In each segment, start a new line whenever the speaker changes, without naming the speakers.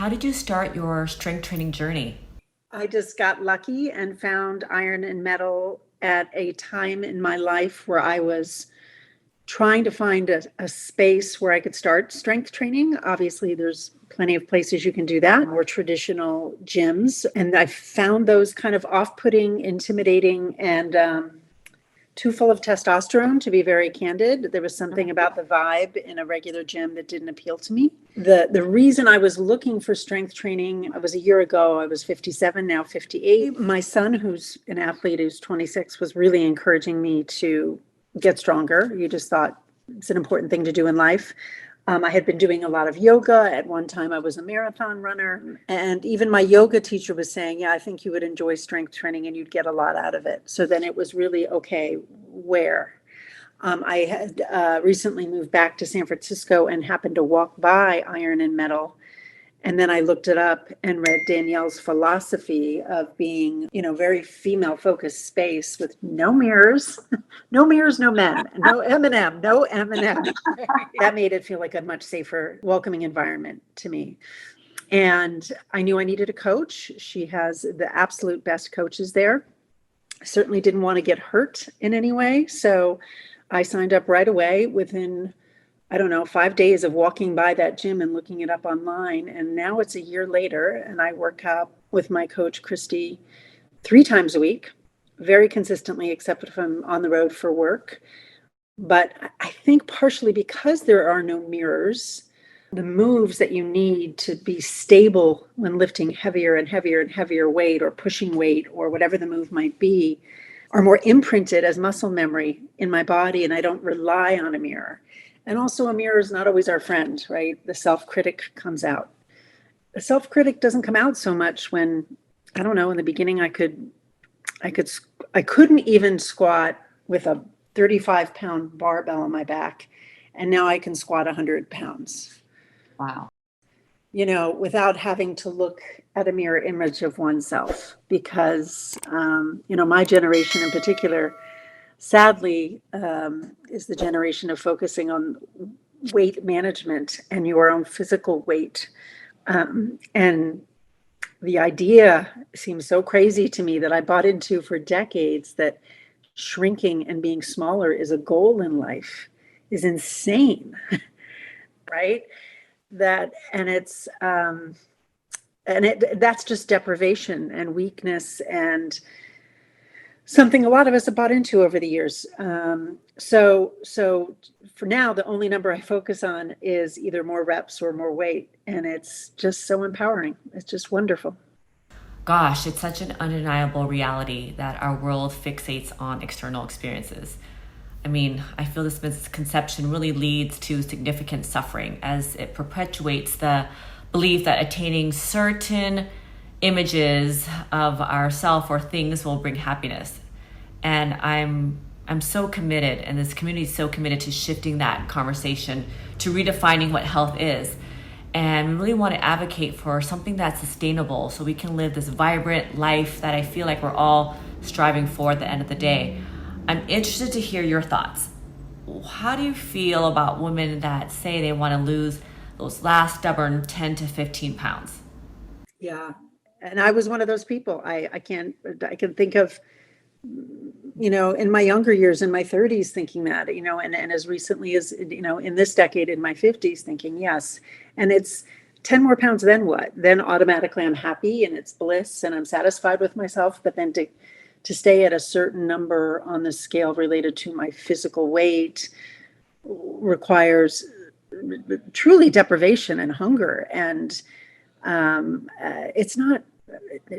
how did you start your strength training journey?
I just got lucky and found iron and metal at a time in my life where I was trying to find a space where I could start strength training. Obviously, there's plenty of places you can do that, more traditional gyms. And I found those kind of off putting, intimidating, and too full of testosterone, to be very candid. There was something about the vibe in a regular gym that didn't appeal to me. The reason I was looking for strength training, it was a year ago. I was 57, now 58. My son, who's an athlete, who's 26, was really encouraging me to get stronger. You just thought it's an important thing to do in life. I had been doing a lot of yoga. At one time, I was a marathon runner. And even my yoga teacher was saying, yeah, I think you would enjoy strength training and you'd get a lot out of it. So then it was really, okay, where? I had recently moved back to San Francisco and happened to walk by Iron and Metal. And then I looked it up and read Danielle's philosophy of being, very female focused space with no mirrors, no mirrors, no men, no M&M, no M&M. That made it feel like a much safer, welcoming environment to me. And I knew I needed a coach. She has the absolute best coaches there. I certainly didn't want to get hurt in any way. So I signed up right away within, I don't know, 5 days of walking by that gym and looking it up online. And now it's a year later, and I work out with my coach, Christy, 3 times a week, very consistently, except if I'm on the road for work. But I think partially because there are no mirrors, the moves that you need to be stable when lifting heavier and heavier and heavier weight or pushing weight or whatever the move might be are more imprinted as muscle memory in my body, and I don't rely on a mirror. And also, a mirror is not always our friend, right? The self-critic comes out. The self-critic doesn't come out so much when, I don't know, in the beginning I couldn't even squat with a 35-pound barbell on my back, and now I can squat 100 pounds.
Wow.
Without having to look at a mirror image of oneself, because, my generation in particular, sadly, is the generation of focusing on weight management and your own physical weight. And the idea seems so crazy to me that I bought into for decades that shrinking and being smaller is a goal in life is insane, right? That's just deprivation and weakness and something a lot of us have bought into over the years. So for now, the only number I focus on is either more reps or more weight. And it's just so empowering. It's just wonderful.
Gosh, it's such an undeniable reality that our world fixates on external experiences. I mean, I feel this misconception really leads to significant suffering as it perpetuates the belief that attaining certain images of ourself or things will bring happiness. And I'm so committed, and this community is so committed to shifting that conversation, to redefining what health is. And we really want to advocate for something that's sustainable so we can live this vibrant life that I feel like we're all striving for at the end of the day. I'm interested to hear your thoughts. How do you feel about women that say they want to lose those last stubborn 10 to 15 pounds?
Yeah. And I was one of those people. I can think of, in my younger years, in my 30s, thinking that, and as recently as, in this decade, in my 50s, thinking, yes. And it's 10 more pounds, then what? Then automatically I'm happy and it's bliss and I'm satisfied with myself. But then to stay at a certain number on the scale related to my physical weight requires truly deprivation and hunger. And it's not,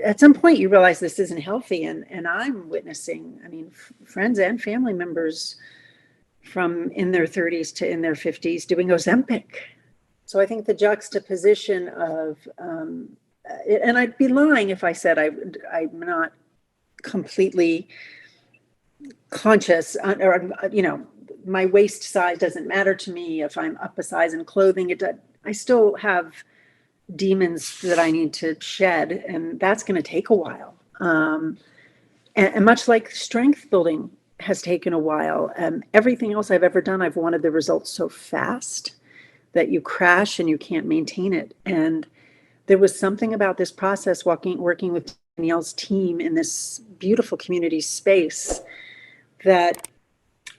at some point you realize this isn't healthy. And I'm witnessing, friends and family members from in their 30s to in their 50s doing Ozempic. So I think the juxtaposition of, and I'd be lying if I said I'm not completely conscious, or my waist size doesn't matter to me. If I'm up a size in clothing, I still have demons that I need to shed, and that's going to take a while. And much like strength building has taken a while, everything else I've ever done, I've wanted the results so fast that you crash and you can't maintain it. And there was something about this process working with Danielle's team in this beautiful community space that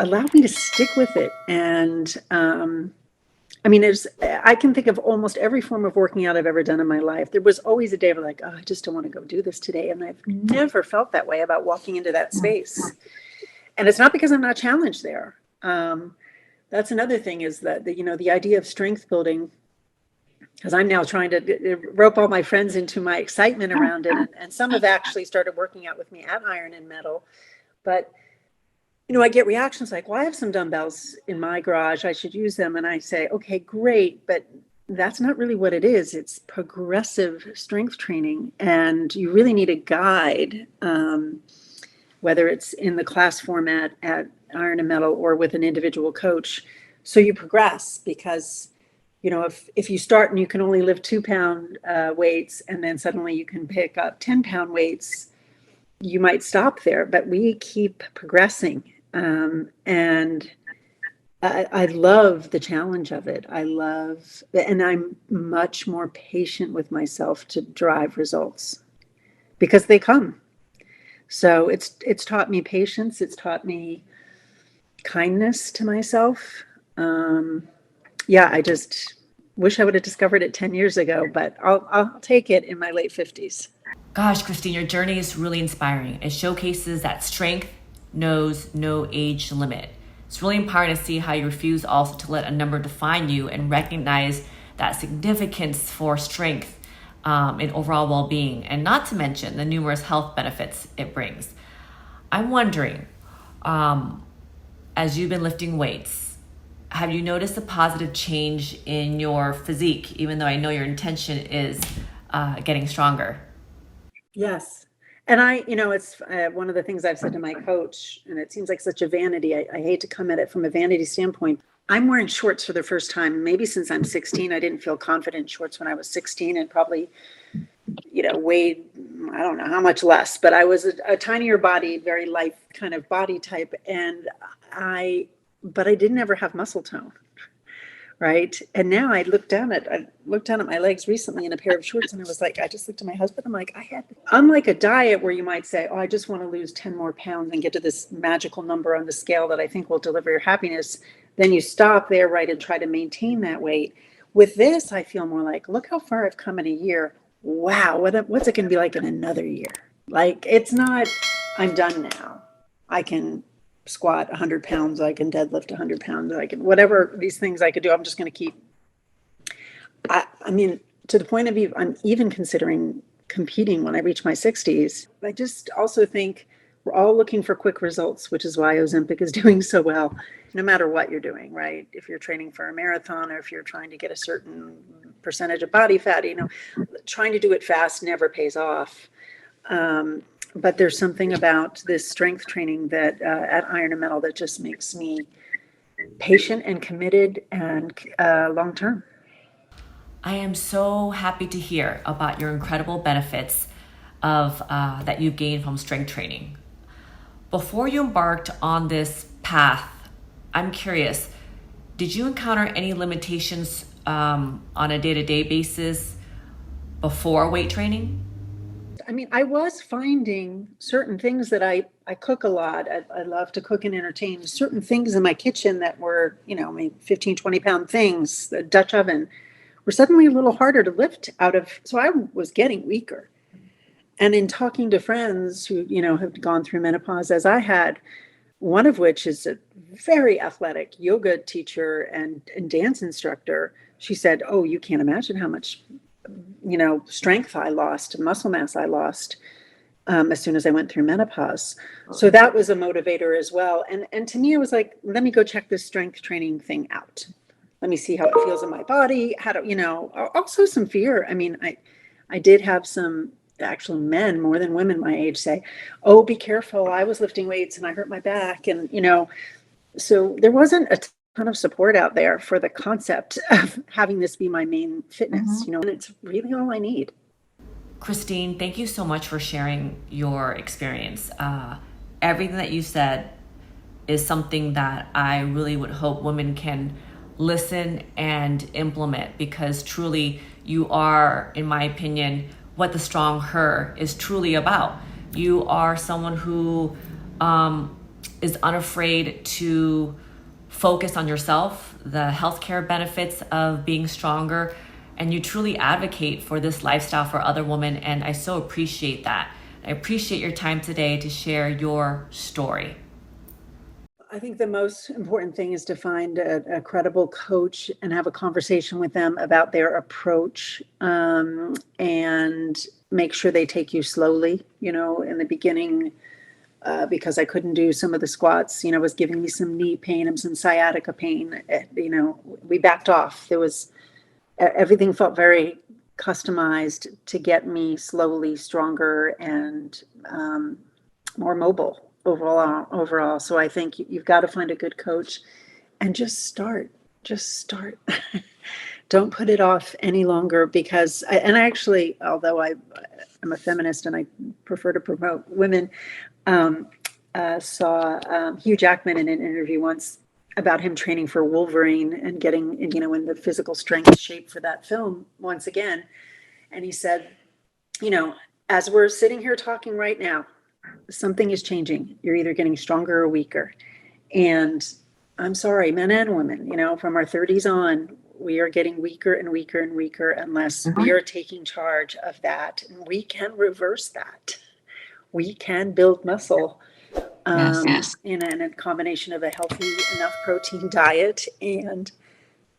allowed me to stick with it. And I mean, I can think of almost every form of working out I've ever done in my life. There was always a day where like, oh, I just don't want to go do this today. And I've never felt that way about walking into that space. And it's not because I'm not challenged there. That's another thing is that, the idea of strength building, because I'm now trying to rope all my friends into my excitement around it. And some have actually started working out with me at Iron and Metal. But I get reactions like, well, I have some dumbbells in my garage. I should use them. And I say, okay, great. But that's not really what it is. It's progressive strength training. And you really need a guide, whether it's in the class format at Iron and Metal or with an individual coach. So you progress because, if you start and you can only lift 2-pound weights and then suddenly you can pick up 10-pound weights, you might stop there. But we keep progressing. And I love the challenge of it. And I'm much more patient with myself to drive results because they come. So it's taught me patience. It's taught me kindness to myself. I just wish I would have discovered it 10 years ago, but I'll take it in my late 50s.
Gosh, Christine, your journey is really inspiring. It showcases that strength knows no age limit. It's really empowering to see how you refuse also to let a number define you and recognize that significance for strength in overall well-being, and not to mention the numerous health benefits it brings. I'm wondering, as you've been lifting weights, have you noticed a positive change in your physique, even though I know your intention is getting stronger?
Yes. And it's one of the things I've said to my coach, and it seems like such a vanity. I hate to come at it from a vanity standpoint. I'm wearing shorts for the first time, maybe since I'm 16. I didn't feel confident in shorts when I was 16 and probably, weighed, I don't know how much less, but I was a tinier body, very light kind of body type. But I didn't ever have muscle tone. Right. And now I looked down at my legs recently in a pair of shorts, and I was like, I just looked at my husband. I'm like, unlike a diet where you might say, oh, I just want to lose 10 more pounds and get to this magical number on the scale that I think will deliver your happiness. Then you stop there, right, and try to maintain that weight. With this, I feel more like, look how far I've come in a year. Wow. What's it going to be like in another year? Like, it's not, I'm done now. I can squat 100 pounds, I can deadlift 100 pounds, I can, whatever these things I could do, I'm just going to keep. I mean, to the point of view, I'm even considering competing when I reach my 60s. I just also think we're all looking for quick results, which is why Ozempic is doing so well, no matter what you're doing, right? If you're training for a marathon or if you're trying to get a certain percentage of body fat, trying to do it fast never pays off. But there's something about this strength training that at Iron and Metal that just makes me patient and committed and long-term.
I am so happy to hear about your incredible benefits of that you've gained from strength training. Before you embarked on this path, I'm curious, did you encounter any limitations on a day-to-day basis before weight training?
I mean, I was finding certain things that I cook a lot. I love to cook and entertain. Certain things in my kitchen that were, maybe 15, 20-pound things, the Dutch oven, were suddenly a little harder to lift out of. So I was getting weaker. And in talking to friends who, have gone through menopause as I had, one of which is a very athletic yoga teacher and dance instructor, she said, oh, you can't imagine how much strength I lost, muscle mass I lost as soon as I went through menopause. So that was a motivator as well. And to me, it was like, let me go check this strength training thing out. Let me see how it feels in my body. How to, also some fear. I mean, I did have some actual men more than women my age say, oh, be careful. I was lifting weights and I hurt my back. And, so there wasn't a ton of support out there for the concept of having this be my main fitness, and it's really all I need.
Christine, thank you so much for sharing your experience. Everything that you said is something that I really would hope women can listen and implement, because truly You are, in my opinion, what the Strong Her is truly about. You are someone who is unafraid to focus on yourself, the healthcare benefits of being stronger, and you truly advocate for this lifestyle for other women, and I so appreciate that. I appreciate your time today to share your story.
I think the most important thing is to find a credible coach and have a conversation with them about their approach, and make sure they take you slowly. In the beginning, because I couldn't do some of the squats, was giving me some knee pain and some sciatica pain. We backed off. Everything felt very customized to get me slowly stronger and more mobile overall. So I think you've got to find a good coach and just start. Don't put it off any longer, because I actually, although I'm a feminist and I prefer to promote women, saw Hugh Jackman in an interview once about him training for Wolverine and getting in the physical strength shape for that film once again. And he said, as we're sitting here talking right now, something is changing. You're either getting stronger or weaker. And I'm sorry, men and women, from our 30s on, we are getting weaker and weaker and weaker unless we are taking charge of that. And we can reverse that. We can build muscle in a combination of a healthy enough protein diet and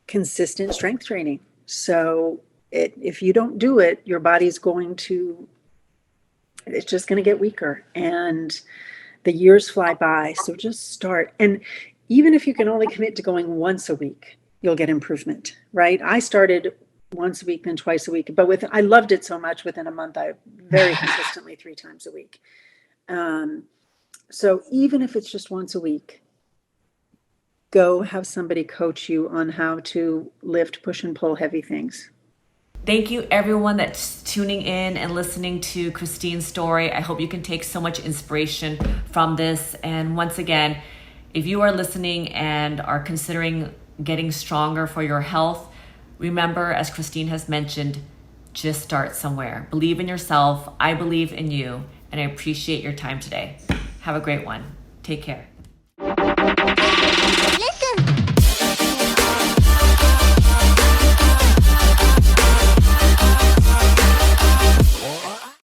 consistent strength training. So if you don't do it, your body's it's just going to get weaker, and the years fly by. So just start. And even if you can only commit to going once a week, you'll get improvement, right? I started once a week, then twice a week, but I loved it so much within a month, I very consistently 3 times a week. So even if it's just once a week, go have somebody coach you on how to lift, push, and pull heavy things.
Thank you, everyone that's tuning in and listening to Christine's story. I hope you can take so much inspiration from this. And once again, if you are listening and are considering getting stronger for your health, remember, as Christine has mentioned, just start somewhere. Believe in yourself. I believe in you. And I appreciate your time today. Have a great one. Take care.